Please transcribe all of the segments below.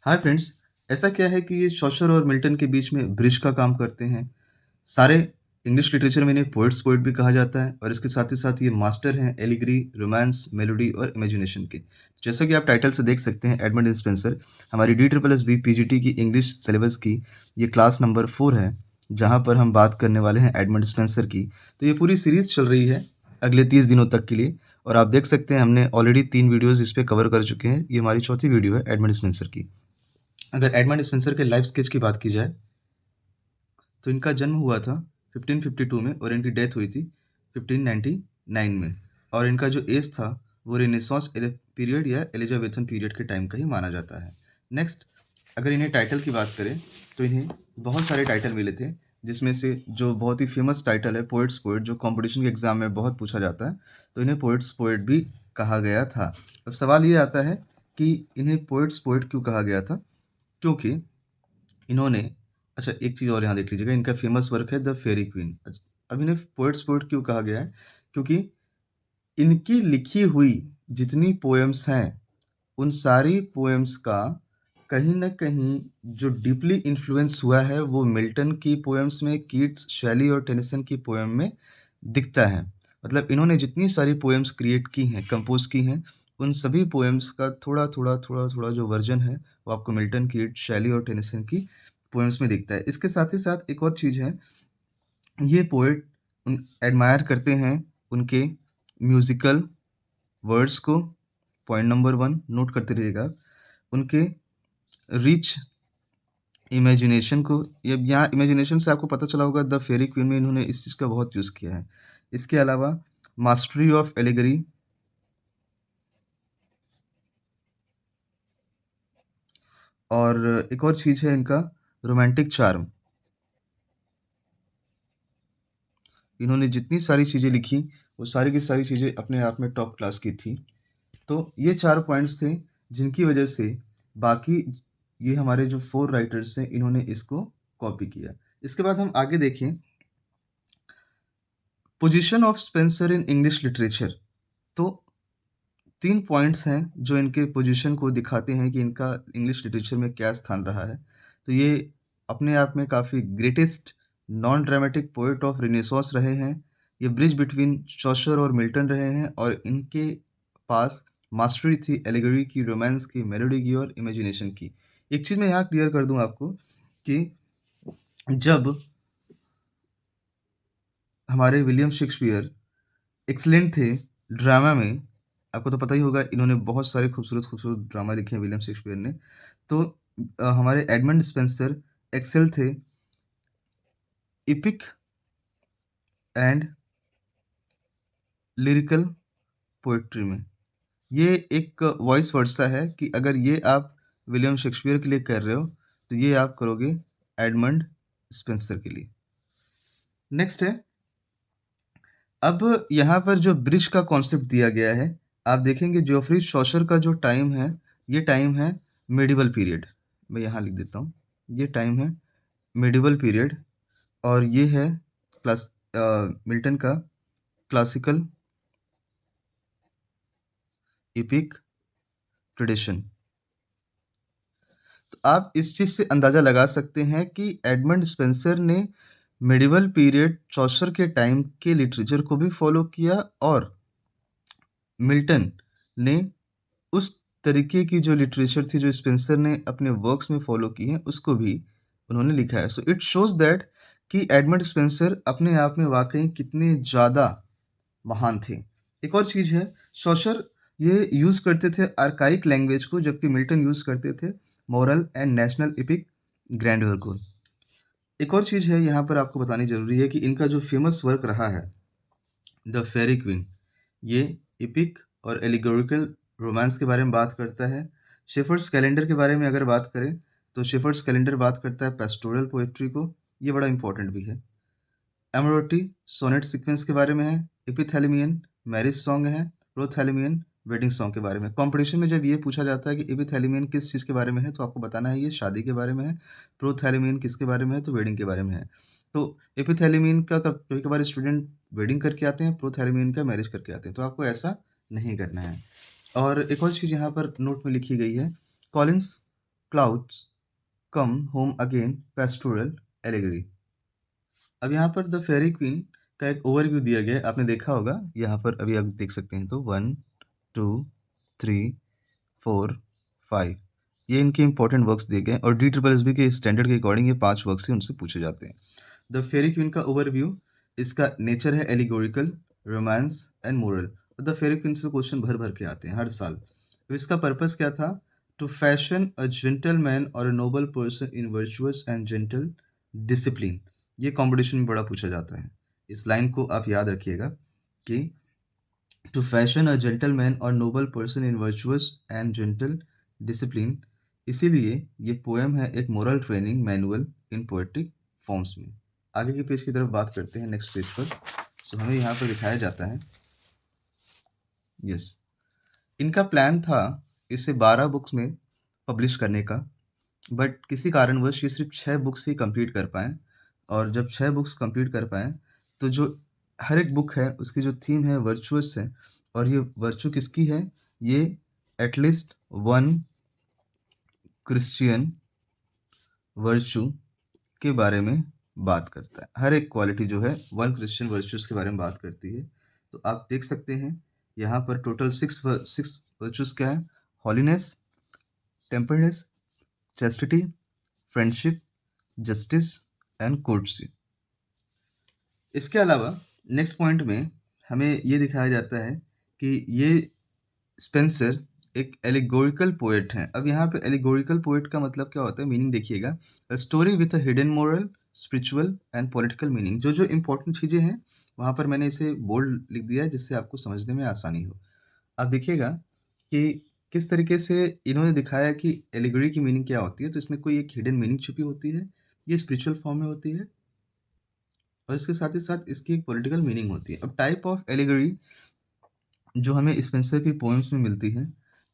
Hi friends. ऐसा क्या है कि ये शॉशर और मिल्टन के बीच में ब्रिज का काम करते हैं। सारे इंग्लिश लिटरेचर में इन्हें पोएट भी कहा जाता है और इसके साथ ही साथ ये मास्टर हैं एलिगरी, रोमांस, मेलोडी और इमेजिनेशन के। जैसा कि आप टाइटल से देख सकते हैं, एडमंड स्पेंसर हमारी DSSB पीजीटी की इंग्लिश सिलेबस की ये क्लास नंबर 4 है, जहाँ पर हम बात करने वाले हैं एडमंड स्पेंसर की। तो ये पूरी सीरीज़ चल रही है अगले 30 दिनों तक के लिए, और आप देख सकते हैं हमने ऑलरेडी 3 वीडियोज़ इस पे कवर कर चुके हैं। ये हमारी चौथी वीडियो है एडमंड स्पेंसर की। अगर एडमंड स्पेंसर के लाइफ स्केच की बात की जाए तो इनका जन्म हुआ था 1552 में और इनकी डेथ हुई थी 1599 में। और इनका जो एज था वो रेनेसांस पीरियड या एलिजाबेथन पीरियड के टाइम का ही माना जाता है। नेक्स्ट, अगर इन्हें टाइटल की बात करें तो इन्हें बहुत सारे टाइटल मिले थे, जिसमें से जो बहुत ही फेमस टाइटल है पोएट्स पोएट, जो कंपटीशन के एग्जाम में बहुत पूछा जाता है, तो इन्हें पोएट्स पोएट भी कहा गया था। अब सवाल ये आता है कि इन्हें पोएट्स पोएट क्यों कहा गया था, क्योंकि इन्होंने, अच्छा एक चीज़ और यहाँ देख लीजिएगा, इनका फेमस वर्क है द फेयरी क्वीन। अब इन्हें पोएट्स पोएट क्यों कहा गया है, क्योंकि इनकी लिखी हुई जितनी पोएम्स हैं उन सारी पोएम्स का कहीं न कहीं जो डीपली इन्फ्लुएंस हुआ है वो मिल्टन की पोएम्स में, कीट्स, शेली और टेनिसन की पोएम में दिखता है। मतलब इन्होंने जितनी सारी पोएम्स क्रिएट की हैं, कंपोज़ की हैं, उन सभी पोएम्स का थोड़ा-थोड़ा जो वर्ज़न है वो आपको मिल्टन, कीट्स, शेली और टेनिसन की पोएम्स में दिखता है। इसके साथ ही साथ एक और चीज़ है, ये पोएट एडमायर करते हैं उनके म्यूज़िकल वर्ड्स को। पॉइंट नंबर 1 नोट करते रहिएगा आप। उनके रिच इमेजिनेशन को। ये यहाँ इमेजिनेशन से आपको पता चला होगा द फेयरी क्वीन में इन्होंने इस चीज़ का बहुत यूज़ किया है। इसके अलावा मास्टरी ऑफ एलिगरी, और एक और चीज़ है इनका रोमांटिक चार्म। इन्होंने जितनी सारी चीज़ें लिखी वो सारी की सारी चीज़ें अपने आप में टॉप क्लास की थी। तो ये 4 पॉइंट्स थे जिनकी वजह से बाकी ये हमारे जो 4 राइटर्स हैं इन्होंने इसको कॉपी किया। इसके बाद हम आगे देखें, position of Spencer in English literature. तो 3 पॉइंट्स हैं जो इनके पोजीशन को दिखाते हैं कि इनका इंग्लिश लिटरेचर में क्या स्थान रहा है। तो ये अपने आप में काफ़ी greatest non dramatic poet of renaissance रहे हैं। ये ब्रिज बिटवीन चौसर और मिल्टन रहे हैं और इनके पास मास्टरी थी एलिगरी की, रोमांस की, मेलोडी की और इमेजिनेशन की। एक चीज़ मैं यहाँ क्लियर कर दूँ आपको कि जब हमारे विलियम शेक्सपियर एक्सीलेंट थे ड्रामा में, आपको तो पता ही होगा इन्होंने बहुत सारे खूबसूरत-खूबसूरत ड्रामा लिखे हैं विलियम शेक्सपियर ने। तो हमारे एडमंड स्पेंसर एक्सेल थे एपिक एंड लिरिकल पोएट्री में। ये एक वॉइस वर्सा है कि अगर ये आप विलियम शेक्सपियर के लिए कर रहे हो, तो ये आप करोगे एडमंड स्पेंसर के लिए। नेक्स्ट है, अब यहाँ पर जो ब्रिज का कॉन्सेप्ट दिया गया है, आप देखेंगे जोफ्री चौसर का जो टाइम है, ये टाइम है मेडिवल पीरियड। मैं यहाँ लिख देता हूँ, ये टाइम है मेडिवल पीरियड, और ये है क्लास मिल्टन का क्लासिकल एपिक ट्रेडिशन। तो आप इस चीज़ से अंदाज़ा लगा सकते हैं कि एडमंड स्पेंसर ने मेडिवल पीरियड चौसर के टाइम के लिटरेचर को भी फॉलो किया, और मिल्टन ने उस तरीके की जो लिटरेचर थी जो स्पेंसर ने अपने वर्क्स में फॉलो की है उसको भी उन्होंने लिखा है। सो इट शोज़ दैट कि एडमंड स्पेंसर अपने आप में वाक़ई कितने ज़्यादा महान थे। एक और चीज़ है, चौसर ये यूज़ करते थे आर्काइक लैंग्वेज को, जबकि मिल्टन यूज़ करते थे moral and national epic grandeur को। एक और चीज़ है यहाँ पर आपको बतानी ज़रूरी है कि इनका जो फ़ेमस वर्क रहा है द फेयरी क्वीन, ये एपिक और एलिगोरिकल रोमांस के बारे में बात करता है। शेफर्ड्स कैलेंडर के बारे में अगर बात करें तो शेफर्ड्स कैलेंडर बात करता है पेस्टोरल पोएट्री को, ये बड़ा इंपॉर्टेंट भी है। एमरोटी सोनेट सीक्वेंस के बारे में है। एपिथैलेमियन मैरिज सॉन्ग है। प्रोथैलेमियन वेडिंग सॉन्ग के बारे में। कंपटीशन में जब ये पूछा जाता है कि एपिथैलेमियन किस चीज़ के बारे में है, तो आपको बताना है ये शादी के बारे में है। प्रोथैलेमियन किसके बारे में है, तो वेडिंग के बारे में है। तो एपिथैलेमियन का कभी कभार स्टूडेंट वेडिंग करके आते हैं, प्रोथैलेमियन का मैरिज करके आते हैं, तो आपको ऐसा नहीं करना है। और एक और चीज़ यहाँ पर नोट में लिखी गई है, Collins clouds come home again, pastoral allegory. अब यहाँ पर द फेयरी क्वीन का एक ओवरव्यू दिया गया है, आपने देखा होगा। यहाँ पर अभी आप देख सकते हैं, तो 1 2 3 4 5 ये इनके इंपॉर्टेंट वर्क्स दिए गए हैं, और डी ट्रिपल एस बी के स्टैंडर्ड के अकॉर्डिंग ये 5 वर्क्स ही उनसे पूछे जाते हैं। द फेयरी क्वीन का ओवरव्यू, इसका नेचर है allegorical, romance and moral. The fairy queen से क्वेश्चन भर भर के आते हैं हर साल। तो इसका पर्पस क्या था? टू फैशन अ जेंटलमैन और अ Nobel person in virtuous and gentle discipline. ये कंपटीशन में बड़ा पूछा जाता है। इस लाइन को आप याद रखिएगा कि टू फैशन अ जेंटलमैन और Nobel person in virtuous and gentle discipline. इसीलिए ये पोएम है एक मोरल ट्रेनिंग मैनुअल इन पोएट्रिक फॉर्म्स में। आगे के पेज की तरफ बात करते हैं, नेक्स्ट पेज पर। सो हमें यहाँ पर दिखाया जाता है, यस, इनका प्लान था इसे 12 बुक्स में पब्लिश करने का, बट किसी कारणवश ये सिर्फ 6 बुक्स ही कंप्लीट कर पाए। और जब 6 बुक्स कंप्लीट कर पाए, तो जो हर एक बुक है उसकी जो थीम है वर्चुअस है। और ये वर्चू किसकी है? ये एटलीस्ट वन क्रिश्चियन वर्चू के बारे में बात करता है। हर एक क्वालिटी जो है वन क्रिश्चियन वर्चूज के बारे में बात करती है। तो आप देख सकते हैं यहाँ पर टोटल सिक्स वर्चूज क्या है? हॉलीनेस, टेम्परनेस, चैस्टिटी, फ्रेंडशिप, जस्टिस एंड कोर्टसी। इसके अलावा नेक्स्ट पॉइंट में हमें ये दिखाया जाता है कि ये स्पेंसर एक एलिगोरिकल पोएट हैं। अब यहाँ पे एलिगोरिकल पोएट का मतलब क्या होता है, मीनिंग देखिएगा। A story with a hidden moral, spiritual and political meaning. जो जो इंपॉर्टेंट चीज़ें हैं वहाँ पर मैंने इसे बोल्ड लिख दिया है, जिससे आपको समझने में आसानी हो। आप देखिएगा कि किस तरीके से इन्होंने दिखाया कि एलिगोरी की मीनिंग क्या होती है। तो इसमें कोई एक हिडन मीनिंग छुपी होती है, ये स्पिरिचुअल फॉर्म में होती है, और इसके साथ ही साथ इसकी एक पॉलिटिकल मीनिंग होती है। अब टाइप ऑफ एलिगोरी जो हमें स्पेंसर की पोएम्स में मिलती है,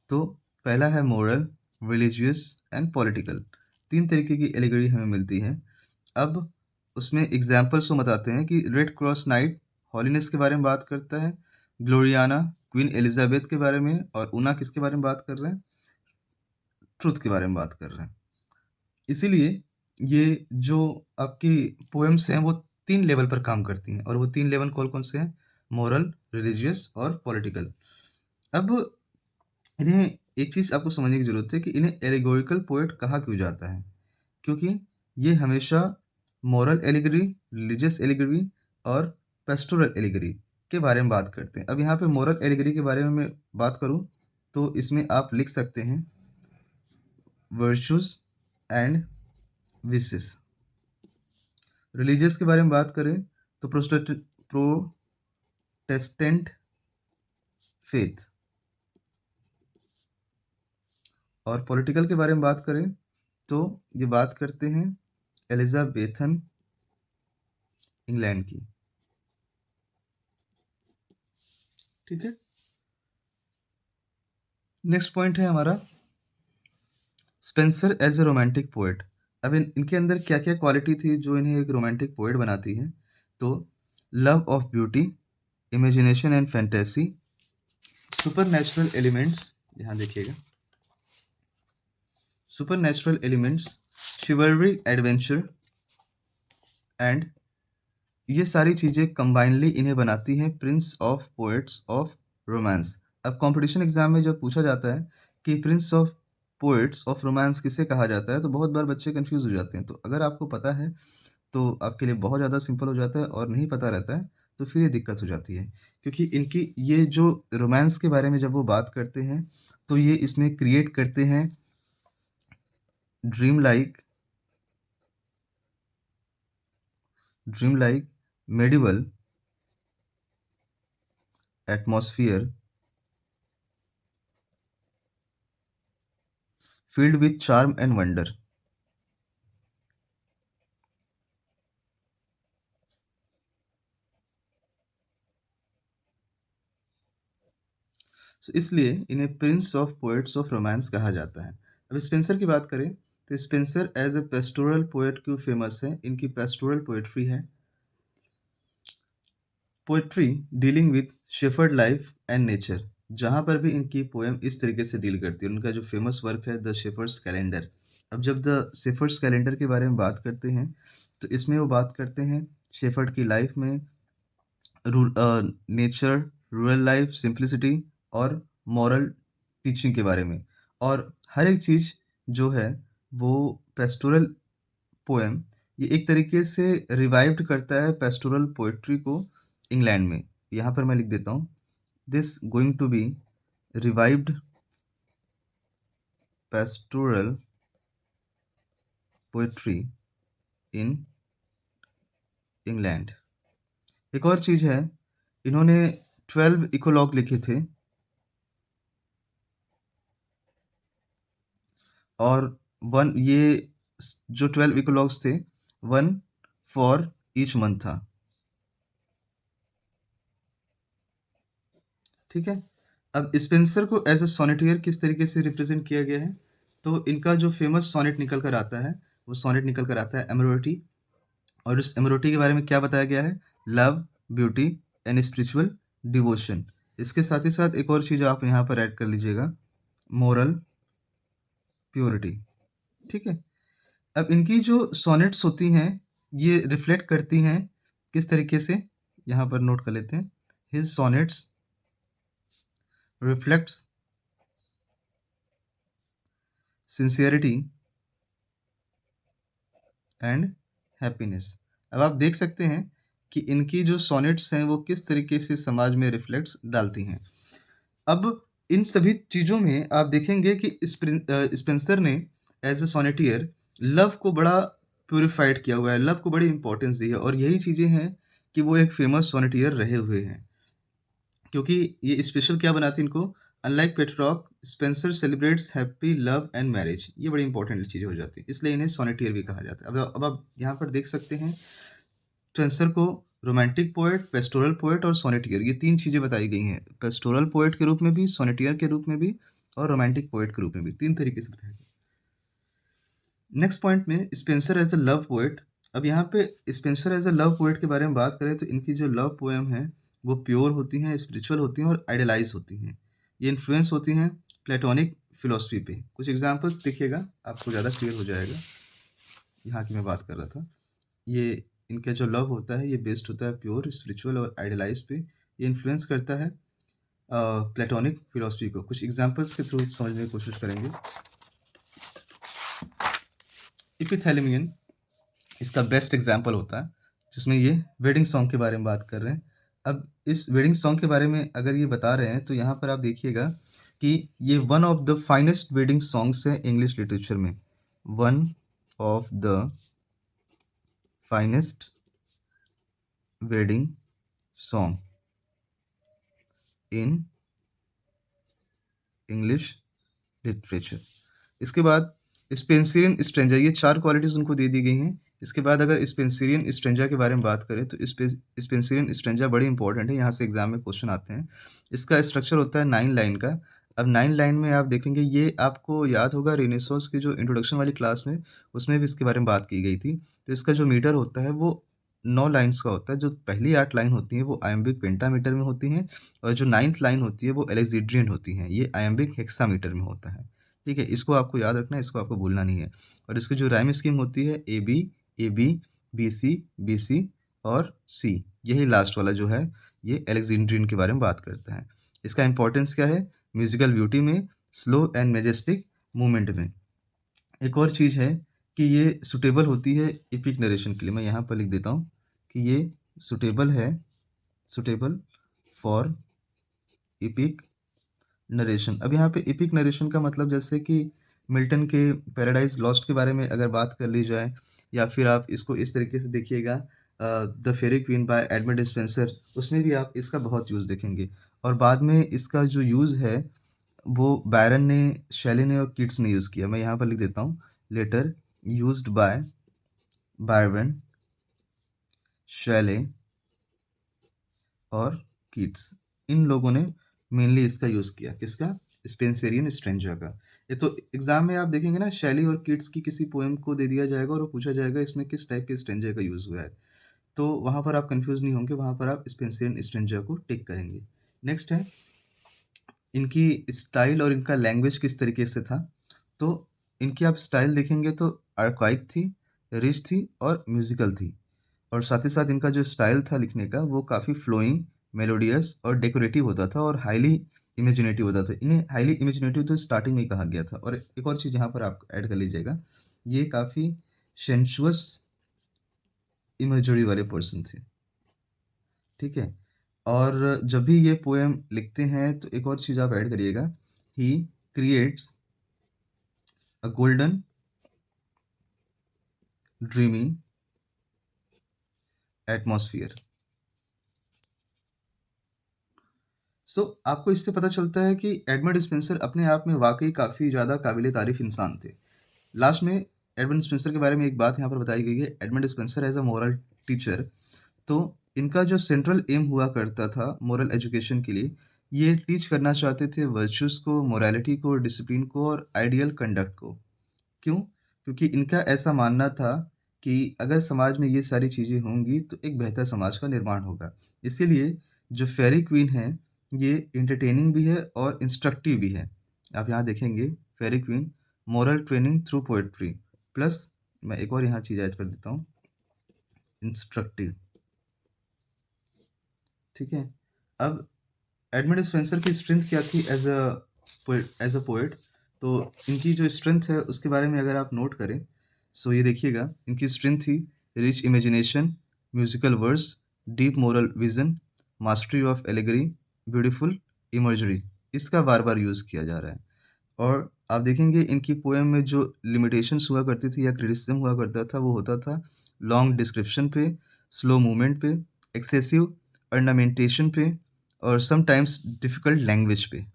तो पहला है मोरल, रिलीजियस एंड पॉलिटिकल। 3 तरीके की एलिगोरी हमें मिलती है। अब उसमें एग्जाम्पल्स को बताते हैं कि रेड क्रॉस नाइट हॉलीनेस के बारे में बात करता है, ग्लोरियाना क्वीन एलिजाबेथ के बारे में, और ऊना किसके बारे में बात कर रहे हैं? ट्रुथ के बारे में बात कर रहे हैं। इसीलिए ये जो आपकी पोएम्स हैं वो 3 लेवल पर काम करती हैं, और वो 3 लेवल कौन-कौन से हैं? मोरल, रिलीजियस और पॉलिटिकल। अब इन्हें एक चीज़ आपको समझने की ज़रूरत है कि इन्हें एलिगोरिकल पोएट कहा क्यों जाता है? क्योंकि ये हमेशा मोरल एलिगरी, रिलीजियस एलिगरी और पेस्टोरल एलिगरी के बारे में बात करते हैं। अब यहाँ पे मोरल एलिगरी के बारे में मैं बात करूँ, तो इसमें आप लिख सकते हैं वर्चूज़ एंड विसेस। रिलीजियस के बारे में बात करें तो प्रोटेस्टेंट फेथ। और पॉलिटिकल के बारे में बात करें तो ये बात करते हैं एलिजाबेथन इंग्लैंड की। ठीक है, नेक्स्ट पॉइंट है हमारा Spenser as a romantic poet. अब इनके अंदर क्या क्या क्वालिटी थी जो इन्हें एक रोमांटिक पोएट बनाती है? तो love of beauty, imagination and fantasy, super natural elements, यहाँ देखिएगा, super natural elements, शिवलरी, adventure and ये सारी चीज़ें कंबाइनली इन्हें बनाती हैं Prince of poets of romance. अब कंपटीशन एग्जाम में जब पूछा जाता है कि Prince of poets of romance किसे कहा जाता है, तो बहुत बार बच्चे कंफ्यूज हो जाते हैं। तो अगर आपको पता है तो आपके लिए बहुत ज़्यादा सिंपल हो जाता है, और नहीं पता रहता है तो फिर ये दिक्कत हो जाती है। क्योंकि इनकी ये जो रोमांस के बारे में जब वो बात करते हैं, तो ये इसमें क्रिएट करते हैं dream like medieval atmosphere filled with charm and wonder। So इसलिए इन्हें prince of poets of romance कहा जाता है। अब स्पेंसर की बात करें तो Spenser as a pastoral poet क्यों फेमस है? इनकी पेस्टोरल पोएट्री है, poetry dealing with shepherd life and nature. जहाँ पर भी इनकी पोएम इस तरीके से डील करती है। उनका जो फेमस वर्क है द शेफर्ड्स कैलेंडर, अब जब द शेफर्ड्स कैलेंडर के बारे में बात करते हैं, तो इसमें वो बात करते हैं शेफर्ड की लाइफ में नेचर, रूरल लाइफ, सिंप्लिसिटी और मॉरल टीचिंग के बारे में। और हर एक चीज़ जो है वो पेस्टोरल पोएम, ये एक तरीके से रिवाइव्ड करता है पेस्टोरल पोएट्री को इंग्लैंड में। यहाँ पर मैं लिख देता हूँ, this going to be revived pastoral poetry in England. एक और चीज़ है, इन्होंने 12 इकोलॉग लिखे थे और वन ये जो 12 इकोलॉग्स थे, वन फॉर ईच मंथ था। ठीक है। अब स्पेंसर को एज अ सोनेटियर किस तरीके से रिप्रेजेंट किया गया है, तो इनका जो फेमस सोनेट निकल कर आता है, वो सोनेट निकल कर आता है एमरोटी। और इस एमरोटी के बारे में क्या बताया गया है, love, beauty and spiritual devotion. इसके साथ ही साथ एक और चीज़ आप यहाँ पर ऐड कर लीजिएगा, मोरल प्योरिटी। ठीक है। अब इनकी जो सोनेट्स होती हैं, ये रिफ्लेक्ट करती हैं किस तरीके से, यहाँ पर नोट कर लेते हैं, his sonnets reflects sincerity and happiness. अब आप देख सकते हैं कि इनकी जो सोनेट्स हैं वो किस तरीके से समाज में रिफ्लेक्ट्स डालती हैं। अब इन सभी चीज़ों में आप देखेंगे कि स्पेंसर ने एज ए सोनेटियर लव को बड़ा प्योरीफाइड किया हुआ है, लव को बड़ी इंपॉर्टेंस दी है, और यही चीज़ें हैं कि वो एक फेमस सोनेटियर रहे हुए हैं। क्योंकि ये स्पेशल क्या बनाती है इनको, unlike Petrarch, Spenser celebrates happy love and marriage. ये बड़ी इंपॉर्टेंट चीज़ें हो जाती है, इसलिए इन्हें सोनेटियर भी कहा जाता है। अब आप यहाँ पर देख सकते हैं, स्पेंसर को रोमांटिक पोएट, पेस्टोरल पोएट और सोनेटियर, ये 3 चीज़ें बताई गई हैं। पेस्टोरल पोएट के रूप में भी, सोनेटियर के रूप में भी और रोमांटिक पोएट के रूप में भी, 3 तरीके से बताया गया। नेक्स्ट पॉइंट में Spenser as a love poet. अब यहाँ पे Spenser as a love poet के बारे में बात करें तो इनकी जो लव पोएम है वो प्योर होती हैं, स्पिरिचुअल होती हैं और आइडियलाइज होती हैं। ये इन्फ्लुएंस होती हैं प्लेटोनिक फिलोसफी पे। कुछ एग्जांपल्स देखिएगा, आपको ज़्यादा क्लियर हो जाएगा। यहाँ की मैं बात कर रहा था, ये इनका जो लव होता है ये बेस्ड होता है प्योर, स्पिरिचुअल और आइडियलाइज पे। ये इन्फ्लुएंस करता है प्लेटोनिक फिलोसफी को। कुछ एग्जांपल्स के थ्रू समझने की कोशिश करेंगे। इपिथैलेमियन इसका बेस्ट एग्जाम्पल होता है, जिसमें ये वेडिंग सॉन्ग के बारे में बात कर रहे हैं। अब इस वेडिंग सॉन्ग के बारे में अगर ये बता रहे हैं तो यहाँ पर आप देखिएगा कि ये one of the finest wedding songs है इंग्लिश लिटरेचर में। One of the finest wedding song in English literature. इसके बाद स्पेंसरियन स्ट्रेंजर, ये 4 क्वालिटीज़ उनको दे दी गई हैं। इसके बाद अगर स्पेंसरियन स्ट्रेंजर के बारे में बात करें तो स्पेंसरियन स्ट्रेंजर बड़ी इंपॉर्टेंट है, यहाँ से एग्जाम में क्वेश्चन आते हैं। इसका स्ट्रक्चर होता है 9 लाइन का। अब 9 लाइन में आप देखेंगे, ये आपको याद होगा रेनेसांस की जो इंट्रोडक्शन वाली क्लास में, उसमें भी इसके बारे में बात की गई थी। तो इसका जो मीटर होता है वो 9 लाइन्स का होता है। जो पहली 8 लाइन होती हैं वो आयम्बिक पेंटामीटर में होती हैं, और जो 9th लाइन होती है वो एलेक्जेंड्रियन होती हैं, ये आयम्बिक हेक्सामीटर में होता है। ठीक है, इसको आपको याद रखना है, इसको आपको भूलना नहीं है। और इसकी जो राइम स्कीम होती है ए बी, बी सी और सी, यही लास्ट वाला जो है ये एलेक्जेंड्रियन के बारे में बात करता है। इसका इंपॉर्टेंस क्या है, म्यूजिकल ब्यूटी में, स्लो एंड मैजेस्टिक मूवमेंट में। एक और चीज़ है कि ये सुटेबल होती है एपिक नरेशन के लिए। मैं यहाँ पर लिख देता हूँ कि ये सुटेबल है, सुटेबल फॉर एपिक नरेशन। अब यहाँ पे एपिक नरेशन का मतलब, जैसे कि मिल्टन के पैराडाइज लॉस्ट के बारे में अगर बात कर ली जाए, या फिर आप इसको इस तरीके से देखिएगा, the Faerie Queene by Edmund Spenser, उसमें भी आप इसका बहुत यूज़ देखेंगे। और बाद में इसका जो यूज़ है वो बैरन ने, शैली ने और किट्स ने यूज़ किया। मैं यहाँ पर लिख देता हूँ, letter used by Byron, Shelley और किट्स, इन लोगों ने मेनली इसका यूज़ किया। किसका, स्पेंसरियन स्ट्रेंजर का। ये तो एग्जाम में आप देखेंगे ना, शैली और किट्स की किसी पोएम को दे दिया जाएगा और वो पूछा जाएगा इसमें किस टाइप के स्ट्रेंजर का यूज़ हुआ है, तो वहाँ पर आप कंफ्यूज नहीं होंगे, वहाँ पर आप स्पेंसरियन स्ट्रेंजर को टिक करेंगे। नेक्स्ट है इनकी स्टाइल और इनका लैंग्वेज किस तरीके से था। तो इनकी आप स्टाइल देखेंगे तो आर्काइक थी, रिच थी और म्यूज़िकल थी। और साथ ही साथ इनका जो स्टाइल था लिखने का वो काफ़ी फ्लोइंग, मेलोडियस और डेकोरेटिव होता था और हाईली इमेजिनेटिव होता था। इन्हें हाईली इमेजिनेटिव तो स्टार्टिंग में ही कहा गया था। और एक और चीज़ यहाँ पर आप ऐड कर लीजिएगा, ये काफ़ी सेंसुअस इमेजरी वाले पर्सन थे, ठीक है? और जब भी ये पोएम लिखते हैं तो एक और चीज़ आप ऐड करिएगा, he creates a golden dreamy atmosphere. आपको इससे पता चलता है कि एडमंड स्पेंसर अपने आप में वाक़ई काफ़ी ज़्यादा काबिल-ए-तारीफ़ इंसान थे। लास्ट में एडमंड स्पेंसर के बारे में एक बात यहाँ पर बताई गई है, Edmund Spenser as a moral teacher, तो इनका जो सेंट्रल एम हुआ करता था मोरल एजुकेशन के लिए, ये टीच करना चाहते थे वर्च्यूज़ को, मोरालिटी को, डिसिप्लिन को और आइडियल कंडक्ट को। क्यों? क्योंकि इनका ऐसा मानना था कि अगर समाज में ये सारी चीज़ें होंगी तो एक बेहतर समाज का निर्माण होगा। इसीलिए जो फेयरी क्वीन है, ये एंटरटेनिंग भी है और इंस्ट्रक्टिव भी है। आप यहाँ देखेंगे fairy queen moral training through poetry plus मैं एक और यहाँ चीज़ ऐड कर देता हूँ, इंस्ट्रक्टिव, ठीक है? अब एडमंड स्पेंसर की स्ट्रेंथ क्या थी एज़ अ पोएट? तो इनकी जो स्ट्रेंथ है उसके बारे में अगर आप नोट करें, सो ये देखिएगा, इनकी स्ट्रेंथ थी rich imagination, musical verse, deep moral vision, mastery of allegory, beautiful imagery. इसका बार-बार यूज़ किया जा रहा है। और आप देखेंगे इनकी पोएम में जो लिमिटेशंस हुआ करती थी या क्रिटिसिज्म हुआ करता था, वो होता था लॉन्ग डिस्क्रिप्शन पे, स्लो मूवमेंट पे, एक्सेसिव ऑर्नामेंटेशन पे और समटाइम्स डिफ़िकल्ट लैंग्वेज पे।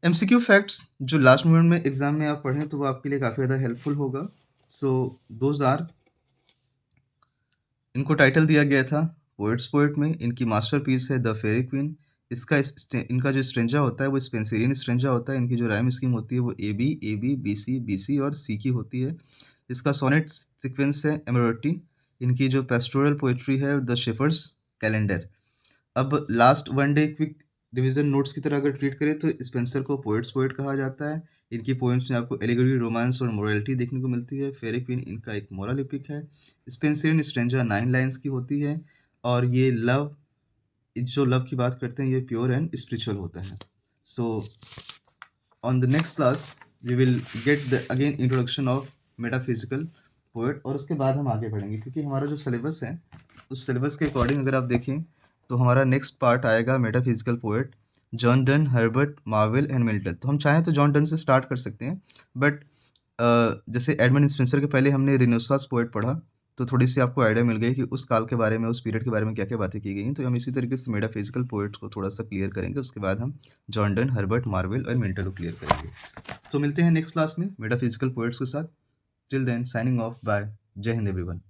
एमसीक्यू फैक्ट्स जो लास्ट मोमेंट में एग्ज़ाम में आप पढ़ें तो वो आपके लिए काफ़ी ज़्यादा हेल्पफुल होगा। सो दोज़ आर, इनको टाइटल दिया गया था पोएट्स पोएट में, इनकी मास्टरपीस है द फेयरी क्वीन। इनका जो स्ट्रेंजा होता है वो स्पेंसरियन स्ट्रेंजा होता है। इनकी जो राइम स्कीम होती है वो ए बी बी सी और सी की होती है। इसका सोनेट सीक्वेंस है एमरोटी। इनकी जो पेस्टोरल पोएट्री है द शेफर्स कैलेंडर। अब last one day quick division notes की तरह अगर ट्रीट करें तो स्पेंसर को पोएट्स पोएट कहा जाता है। इनकी पोएम्स में आपको एलिगोरी, रोमांस और मोरालिटी देखने को मिलती है। फेयरी क्वीन इनका एक मोरल एपिक है। स्पेंसरियन स्ट्रेंजा 9 लाइन्स की होती है और ये जो लव की बात करते हैं ये प्योर एंड स्पिरिचुअल होता है। So on the next class we will get the again introduction of metaphysical poet और उसके बाद हम आगे बढ़ेंगे क्योंकि हमारा जो सिलेबस है उस सिलेबस के अकॉर्डिंग अगर आप देखें तो हमारा नेक्स्ट पार्ट आएगा metaphysical poet John Donne, Herbert, marvel and Milton. तो हम चाहें तो जॉन डन से स्टार्ट कर सकते हैं, बट जैसे एडमंड स्पेंसर के पहले हमने रेनेसांस पोएट पढ़ा तो थोड़ी सी आपको आइडिया मिल गई कि उस काल के बारे में, उस पीरियड के बारे में क्या-क्या बातें की गई हैं। तो हम इसी तरीके से मेटाफिजिकल पोएट्स को थोड़ा-सा क्लियर करेंगे, उसके बाद हम जॉन डन, हर्बर्ट, मार्वेल और मिल्टन को क्लियर करेंगे। तो मिलते हैं नेक्स्ट क्लास में मेटाफिजिकल पोएट्स के साथ। Till then signing off, bye, Jai Hind everyone.